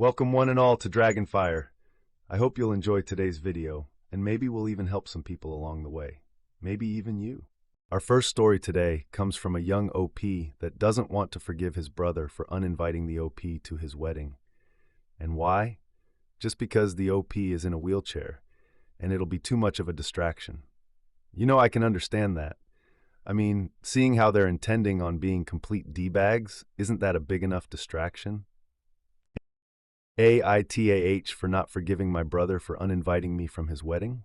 Welcome one and all to Dragonfire. I hope you'll enjoy today's video, and maybe we'll even help some people along the way. Maybe even you. Our first story today comes from a young OP that doesn't want to forgive his brother for uninviting the OP to his wedding. And why? Just because the OP is in a wheelchair, and it'll be too much of a distraction. You know, I can understand that. I mean, seeing how they're intending on being complete D-bags, isn't that a big enough distraction? AITAH for not forgiving my brother for uninviting me from his wedding?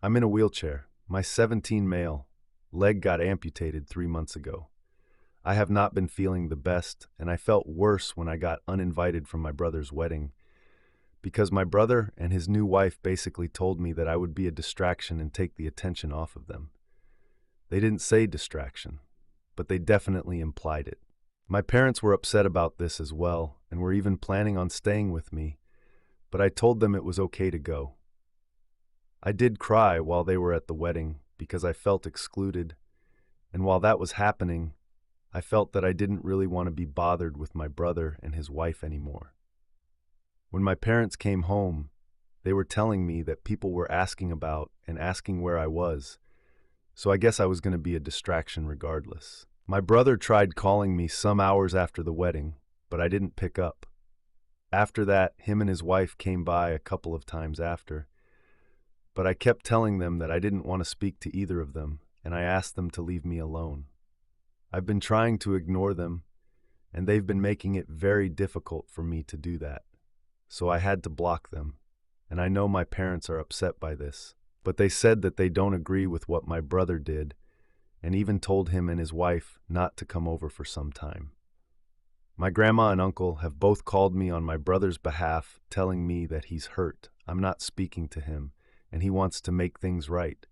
I'm in a wheelchair. My 17 male leg got amputated 3 months ago. I have not been feeling the best, and I felt worse when I got uninvited from my brother's wedding because my brother and his new wife basically told me that I would be a distraction and take the attention off of them. They didn't say distraction, but they definitely implied it. My parents were upset about this as well and were even planning on staying with me, but I told them it was okay to go. I did cry while they were at the wedding because I felt excluded, and while that was happening, I felt that I didn't really want to be bothered with my brother and his wife anymore. When my parents came home, they were telling me that people were asking about and asking where I was, so I guess I was going to be a distraction regardless. My brother tried calling me some hours after the wedding, but I didn't pick up. After that, him and his wife came by a couple of times after, but I kept telling them that I didn't want to speak to either of them, and I asked them to leave me alone. I've been trying to ignore them, and they've been making it very difficult for me to do that. So I had to block them, and I know my parents are upset by this, but they said that they don't agree with what my brother did, and even told him and his wife not to come over for some time. My grandma and uncle have both called me on my brother's behalf, telling me that he's hurt, I'm not speaking to him, and he wants to make things right.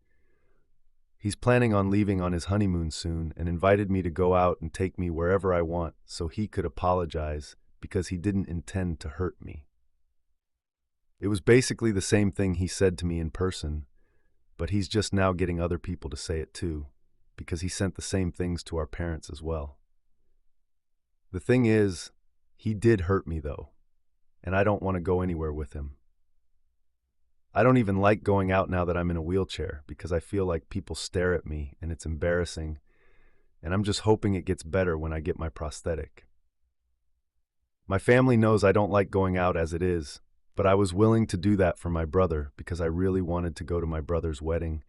He's planning on leaving on his honeymoon soon and invited me to go out and take me wherever I want so he could apologize because he didn't intend to hurt me. It was basically the same thing he said to me in person, but he's just now getting other people to say it too, because he sent the same things to our parents as well. The thing is, he did hurt me though, and I don't want to go anywhere with him. I don't even like going out now that I'm in a wheelchair because I feel like people stare at me and it's embarrassing, and I'm just hoping it gets better when I get my prosthetic. My family knows I don't like going out as it is, but I was willing to do that for my brother because I really wanted to go to my brother's wedding,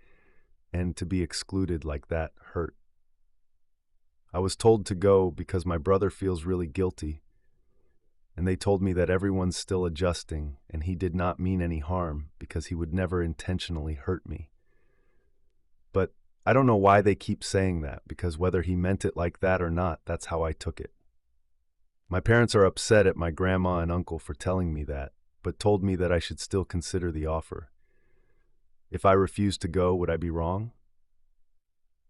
and to be excluded like that hurt. I was told to go because my brother feels really guilty, and they told me that everyone's still adjusting and he did not mean any harm because he would never intentionally hurt me. But I don't know why they keep saying that, because whether he meant it like that or not, that's how I took it. My parents are upset at my grandma and uncle for telling me that, but told me that I should still consider the offer. If I refuse to go, would I be wrong?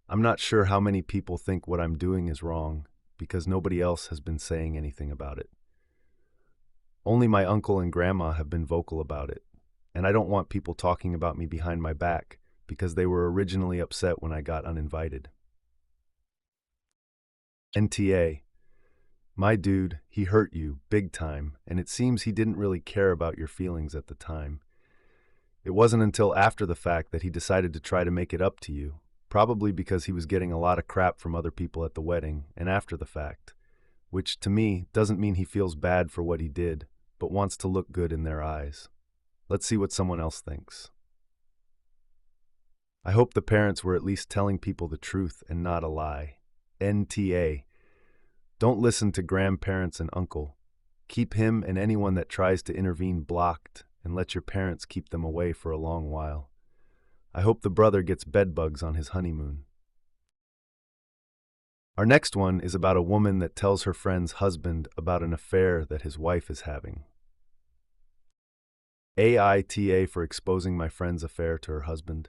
I'm not sure how many people think what I'm doing is wrong because nobody else has been saying anything about it. Only my uncle and grandma have been vocal about it, and I don't want people talking about me behind my back because they were originally upset when I got uninvited. NTA. My dude, he hurt you, big time, and it seems he didn't really care about your feelings at the time. It wasn't until after the fact that he decided to try to make it up to you, probably because he was getting a lot of crap from other people at the wedding and after the fact, which to me doesn't mean he feels bad for what he did, but wants to look good in their eyes. Let's see what someone else thinks. I hope the parents were at least telling people the truth and not a lie. NTA. Don't listen to grandparents and uncle. Keep him and anyone that tries to intervene blocked, and let your parents keep them away for a long while. I hope the brother gets bedbugs on his honeymoon. Our next one is about a woman that tells her friend's husband about an affair that his wife is having. AITA for exposing my friend's affair to her husband.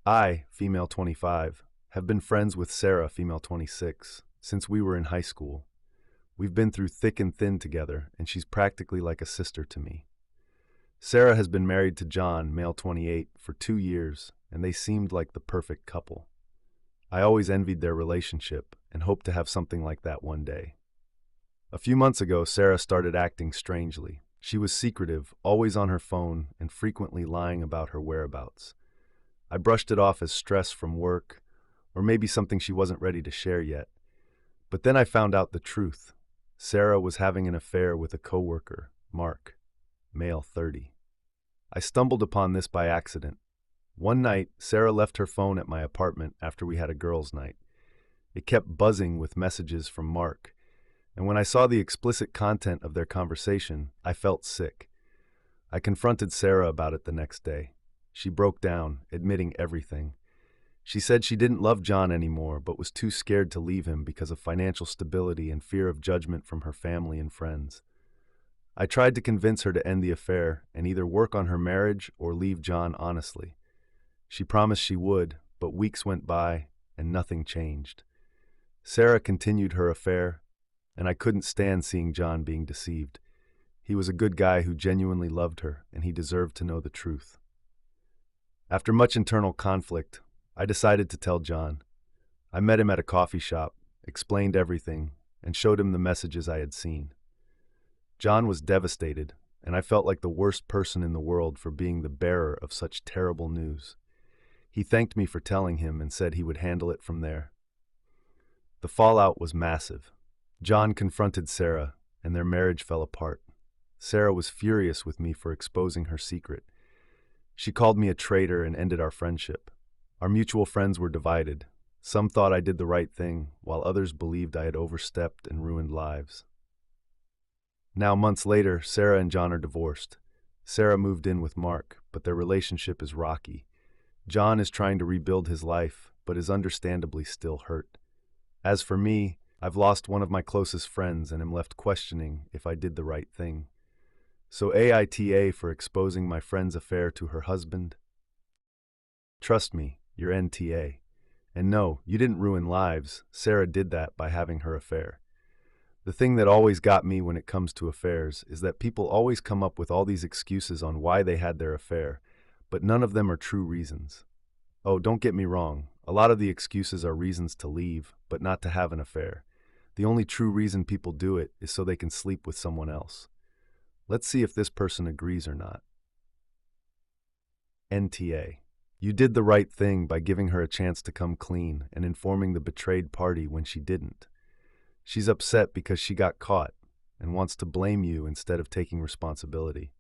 I, female 25, have been friends with Sarah, female 26, since we were in high school. We've been through thick and thin together, and she's practically like a sister to me. Sarah has been married to John, male 28, for 2 years, and they seemed like the perfect couple. I always envied their relationship and hoped to have something like that one day. A few months ago, Sarah started acting strangely. She was secretive, always on her phone, and frequently lying about her whereabouts. I brushed it off as stress from work, or maybe something she wasn't ready to share yet. But then I found out the truth. Sarah was having an affair with a coworker, Mark, male 30. I stumbled upon this by accident. One night, Sarah left her phone at my apartment after we had a girls' night. It kept buzzing with messages from Mark, and when I saw the explicit content of their conversation, I felt sick. I confronted Sarah about it the next day. She broke down, admitting everything. She said she didn't love John anymore, but was too scared to leave him because of financial stability and fear of judgment from her family and friends. I tried to convince her to end the affair and either work on her marriage or leave John honestly. She promised she would, but weeks went by and nothing changed. Sarah continued her affair, and I couldn't stand seeing John being deceived. He was a good guy who genuinely loved her, and he deserved to know the truth. After much internal conflict, I decided to tell John. I met him at a coffee shop, explained everything, and showed him the messages I had seen. John was devastated, and I felt like the worst person in the world for being the bearer of such terrible news. He thanked me for telling him and said he would handle it from there. The fallout was massive. John confronted Sarah, and their marriage fell apart. Sarah was furious with me for exposing her secret. She called me a traitor and ended our friendship. Our mutual friends were divided. Some thought I did the right thing, while others believed I had overstepped and ruined lives. Now, months later, Sarah and John are divorced. Sarah moved in with Mark, but their relationship is rocky. John is trying to rebuild his life, but is understandably still hurt. As for me, I've lost one of my closest friends and am left questioning if I did the right thing. So AITA for exposing my friend's affair to her husband? Trust me, you're NTA. And no, you didn't ruin lives. Sarah did that by having her affair. The thing that always got me when it comes to affairs is that people always come up with all these excuses on why they had their affair, but none of them are true reasons. Oh, don't get me wrong. A lot of the excuses are reasons to leave, but not to have an affair. The only true reason people do it is so they can sleep with someone else. Let's see if this person agrees or not. NTA. You did the right thing by giving her a chance to come clean and informing the betrayed party when she didn't. She's upset because she got caught and wants to blame you instead of taking responsibility.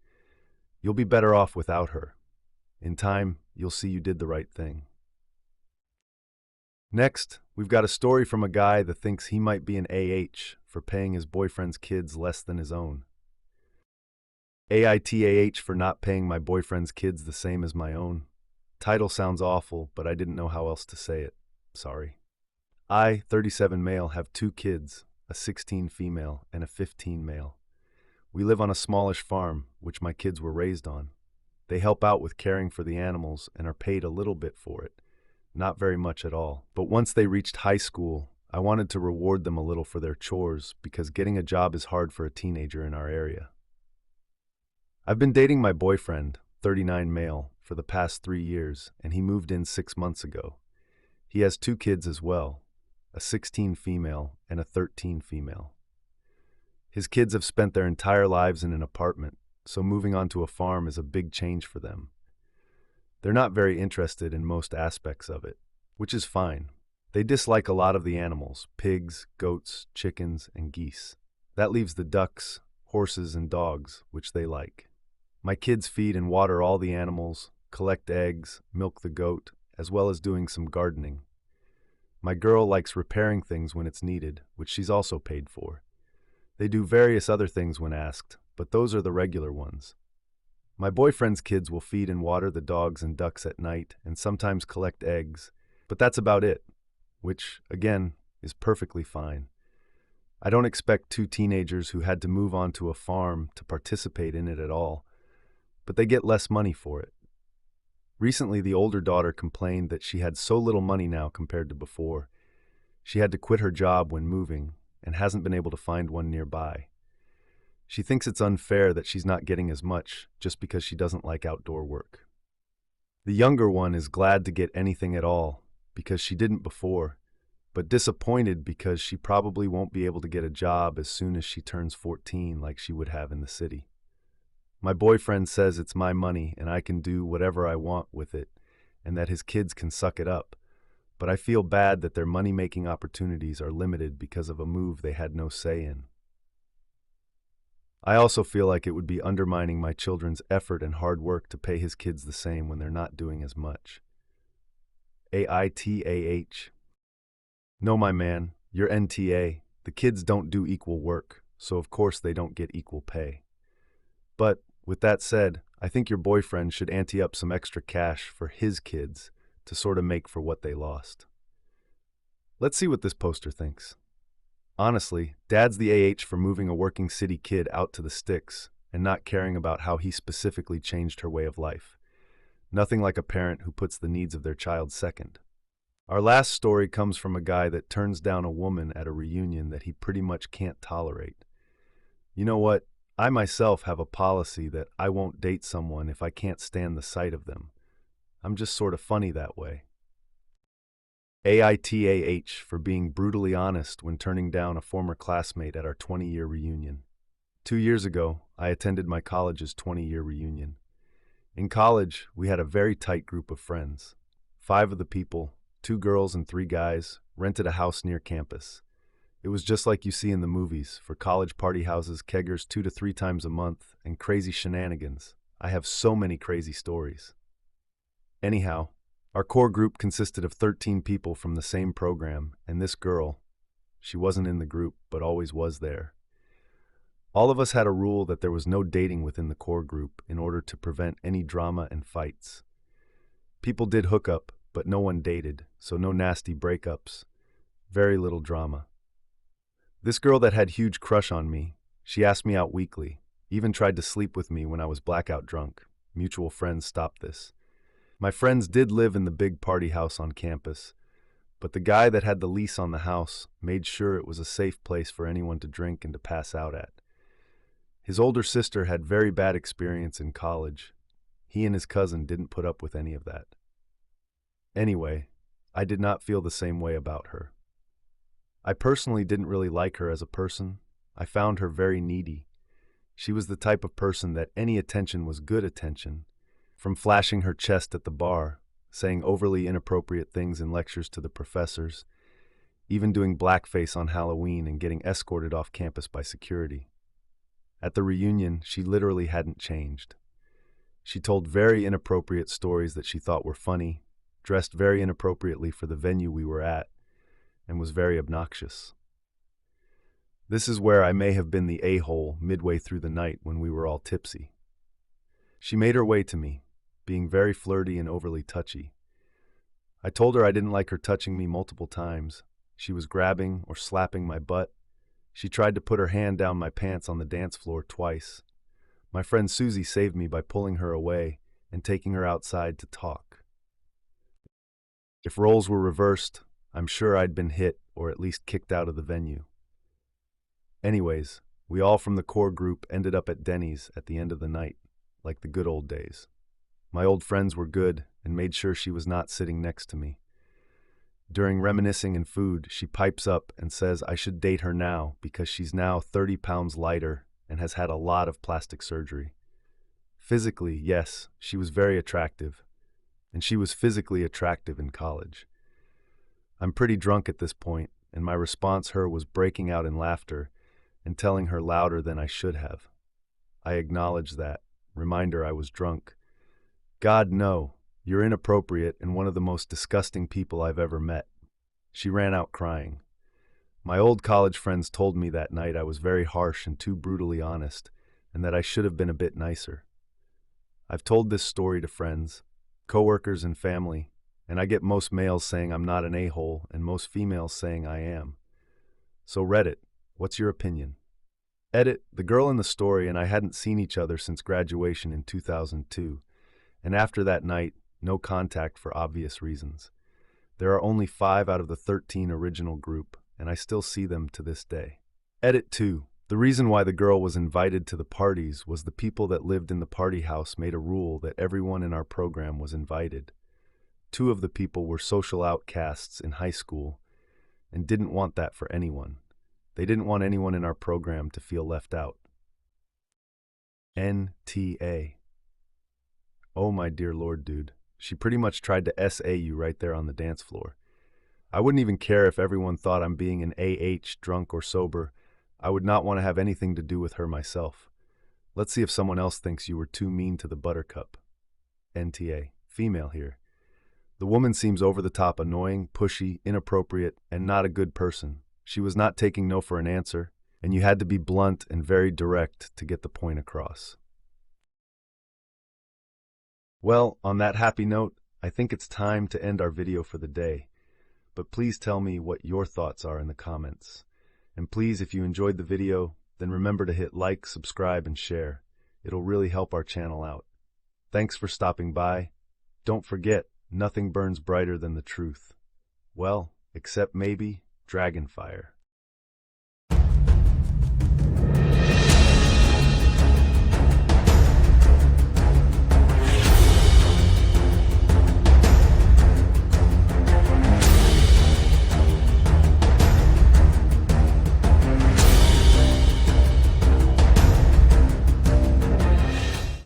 You'll be better off without her. In time, you'll see you did the right thing. Next, we've got a story from a guy that thinks he might be an for paying his boyfriend's kids less than his own. AITAH for not paying my boyfriend's kids the same as my own. Title sounds awful, but I didn't know how else to say it. Sorry. I, 37 male, have 2 kids, a 16 female and a 15 male. We live on a smallish farm, which my kids were raised on. They help out with caring for the animals and are paid a little bit for it. Not very much at all. But once they reached high school, I wanted to reward them a little for their chores because getting a job is hard for a teenager in our area. I've been dating my boyfriend, 39 male, for the past 3 years, and he moved in 6 months ago. He has 2 kids as well, a 16 female and a 13 female. His kids have spent their entire lives in an apartment, so moving onto a farm is a big change for them. They're not very interested in most aspects of it, which is fine. They dislike a lot of the animals, pigs, goats, chickens, and geese. That leaves the ducks, horses, and dogs, which they like. My kids feed and water all the animals, collect eggs, milk the goat, as well as doing some gardening. My girl likes repairing things when it's needed, which she's also paid for. They do various other things when asked, but those are the regular ones. My boyfriend's kids will feed and water the dogs and ducks at night and sometimes collect eggs, but that's about it, which, again, is perfectly fine. I don't expect 2 teenagers who had to move onto a farm to participate in it at all, but they get less money for it. Recently, the older daughter complained that she had so little money now compared to before. She had to quit her job when moving and hasn't been able to find one nearby. She thinks it's unfair that she's not getting as much just because she doesn't like outdoor work. The younger one is glad to get anything at all because she didn't before, but disappointed because she probably won't be able to get a job as soon as she turns 14 like she would have in the city. My boyfriend says it's my money and I can do whatever I want with it, and that his kids can suck it up, but I feel bad that their money-making opportunities are limited because of a move they had no say in. I also feel like it would be undermining my children's effort and hard work to pay his kids the same when they're not doing as much. AITAH. No, my man, you're NTA. The kids don't do equal work, so of course they don't get equal pay. But, with that said, I think your boyfriend should ante up some extra cash for his kids to sort of make for what they lost. Let's see what this poster thinks. Honestly, Dad's the AH for moving a working city kid out to the sticks and not caring about how he specifically changed her way of life. Nothing like a parent who puts the needs of their child second. Our last story comes from a guy that turns down a woman at a reunion that he pretty much can't tolerate. You know what? I myself have a policy that I won't date someone if I can't stand the sight of them. I'm just sort of funny that way. AITAH for being brutally honest when turning down a former classmate at our 20-year reunion. 2 years ago, I attended my college's 20-year reunion. In college, we had a very tight group of friends. 5 of the people, 2 girls and 3 guys, rented a house near campus. It was just like you see in the movies, for college party houses, keggers 2 to 3 times a month, and crazy shenanigans. I have so many crazy stories. Anyhow, our core group consisted of 13 people from the same program, and this girl, she wasn't in the group, but always was there. All of us had a rule that there was no dating within the core group in order to prevent any drama and fights. People did hook up, but no one dated, so no nasty breakups. Very little drama. This girl that had huge crush on me, she asked me out weekly, even tried to sleep with me when I was blackout drunk. Mutual friends stopped this. My friends did live in the big party house on campus, but the guy that had the lease on the house made sure it was a safe place for anyone to drink and to pass out at. His older sister had very bad experience in college. He and his cousin didn't put up with any of that. Anyway, I did not feel the same way about her. I personally didn't really like her as a person. I found her very needy. She was the type of person that any attention was good attention. From flashing her chest at the bar, saying overly inappropriate things in lectures to the professors, even doing blackface on Halloween and getting escorted off campus by security. At the reunion, she literally hadn't changed. She told very inappropriate stories that she thought were funny, dressed very inappropriately for the venue we were at, and was very obnoxious. This is where I may have been the a-hole midway through the night when we were all tipsy. She made her way to me, being very flirty and overly touchy. I told her I didn't like her touching me multiple times. She was grabbing or slapping my butt. She tried to put her hand down my pants on the dance floor twice. My friend Susie saved me by pulling her away and taking her outside to talk. If roles were reversed, I'm sure I'd been hit or at least kicked out of the venue. Anyways, we all from the core group ended up at Denny's at the end of the night, like the good old days. My old friends were good and made sure she was not sitting next to me. During reminiscing and food, she pipes up and says I should date her now because she's now 30 pounds lighter and has had a lot of plastic surgery. Physically, yes, she was very attractive, and she was physically attractive in college. I'm pretty drunk at this point, and my response her was breaking out in laughter and telling her louder than I should have. I acknowledged that, remind her I was drunk. God, no, you're inappropriate and one of the most disgusting people I've ever met. She ran out crying. My old college friends told me that night I was very harsh and too brutally honest, and that I should have been a bit nicer. I've told this story to friends, coworkers, and family, and I get most males saying I'm not an a-hole and most females saying I am. So Reddit, what's your opinion? Edit, the girl in the story and I hadn't seen each other since graduation in 2002, and after that night, no contact for obvious reasons. There are only 5 out of the 13 original group, and I still see them to this day. Edit 2. The reason why the girl was invited to the parties was the people that lived in the party house made a rule that everyone in our program was invited. 2 of the people were social outcasts in high school, and didn't want that for anyone. They didn't want anyone in our program to feel left out. NTA. Oh my dear Lord, dude. She pretty much tried to SA you right there on the dance floor. I wouldn't even care if everyone thought I'm being an AH, drunk or sober. I would not want to have anything to do with her myself. Let's see if someone else thinks you were too mean to the buttercup. NTA. Female here. The woman seems over the top annoying, pushy, inappropriate, and not a good person. She was not taking no for an answer, and you had to be blunt and very direct to get the point across. Well, on that happy note, I think it's time to end our video for the day. But please tell me what your thoughts are in the comments. And please, if you enjoyed the video, then remember to hit like, subscribe, and share. It'll really help our channel out. Thanks for stopping by. Don't forget, nothing burns brighter than the truth. Well, except maybe Dragonfire.